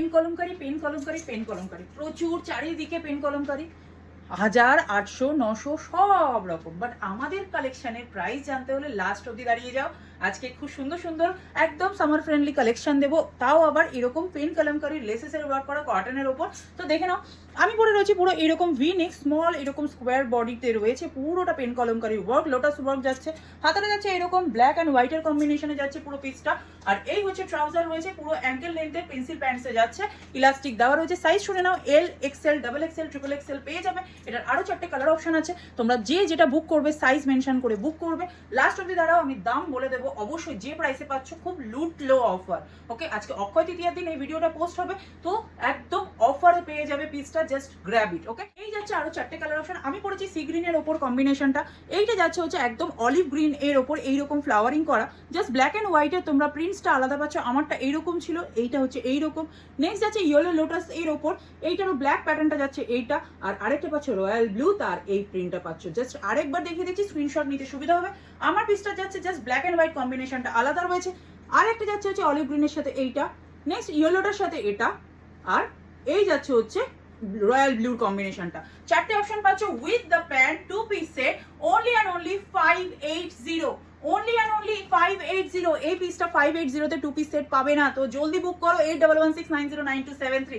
Pen Kalamkari pen Kalamkari pen Kalamkari প্রচুর, চারিদিকে pen kalamkari 1000, 800, 900 সব রকম। বাট আমাদের কালেকশনের প্রাইস জানতে হলে লাস্ট অবধি দাঁড়িয়ে যাও। আজকে খুব সুন্দর সুন্দর একদম সামার ফ্রেন্ডলি কালেকশন দেবো, তাও আবার এরকম পেন কলমকারি লেসেসের ওয়ার্ক করা কটনের ওপর। তো দেখে নাও, আমি পরে রয়েছি পুরো এরকম ভি নেক স্মল এরকম স্কোয়ার বডিতে রয়েছে পুরোটা pen Kalamkari work, lotus work যাচ্ছে, হাতাটা যাচ্ছে এরকম ব্ল্যাক অ্যান্ড হোয়াইটের কম্বিনেশনে যাচ্ছে পুরো পিসটা। আর এই হচ্ছে ট্রাউজার রয়েছে পুরো অ্যাঙ্কেল লেন্থে পেন্সিল প্যান্টসে যাচ্ছে, ইলাস্টিক দেওয়া রয়েছে। সাইজ শুনে নাও, L, XL, double XL, triple XL পেয়ে যাবে। এটার আরো 4টে কালার অপশন আছে, তোমরা যে যেটা বুক করবে সাইজ মেনশন করে বুক করবে। লাস্ট অব্দি দাঁড়াও, আমি দাম বলে দেবো অবশ্যই। যে প্রাইসে পাচ্ছ খুব লুট লো অফার। ওকে, আজকে অক্ষয় তৃতীয়ার দিন এই ভিডিওটা পোস্ট হবে, তো একদম অফারে পেয়ে যাবে পিসটা, জাস্ট গ্র্যাব ইট। ওকে, এই যাচ্ছে আরো 4টে কালার অপশন। আমি পড়েছি সি গ্রিনের ওপর কম্বিনেশনটা, এইটা যাচ্ছে হচ্ছে একদম অলিভ গ্রিন এর ওপর এইরকম ফ্লাওয়ারিং করা, জাস্ট ব্ল্যাক অ্যান্ড হোয়াইটের তোমরা প্রিন্টসটা আলাদা পাচ্ছ। আমারটা এইরকম ছিল, এইটা হচ্ছে এইরকম। নেক্সট যাচ্ছে ইয়েলো লোটাস এর ওপর, এইটারও ব্ল্যাক প্যাটার্নটা যাচ্ছে এইটা, আর আরেকটা পাচ্ছ রয়্যাল ব্লু, তার এই প্রিন্টটা পাচ্ছ। জাস্ট আরেকবার দেখিয়ে দিচ্ছি, স্ক্রিনশট নিতে সুবিধা হবে। আমার পিসটা যাচ্ছে জাস্ট ব্ল্যাক অ্যান্ড হোয়াইট কম্বিনেশনটা আলাদা রয়েছে, আর একটা যাচ্ছে হচ্ছে অলিভ গ্রিনের সাথে এইটা, নেক্সট ইয়েলোটার সাথে এটা, আর এই যাচ্ছে হচ্ছে রয়্যাল ব্লুর কম্বিনেশনটা। 4টে অপশন পাচ্ছ with the pant, 2 piece set, only and only 580, only and only 580। এই পিসটা 580 তে 2 পিস সেট পাবে না, তো জলদি বুক করো 8116909273।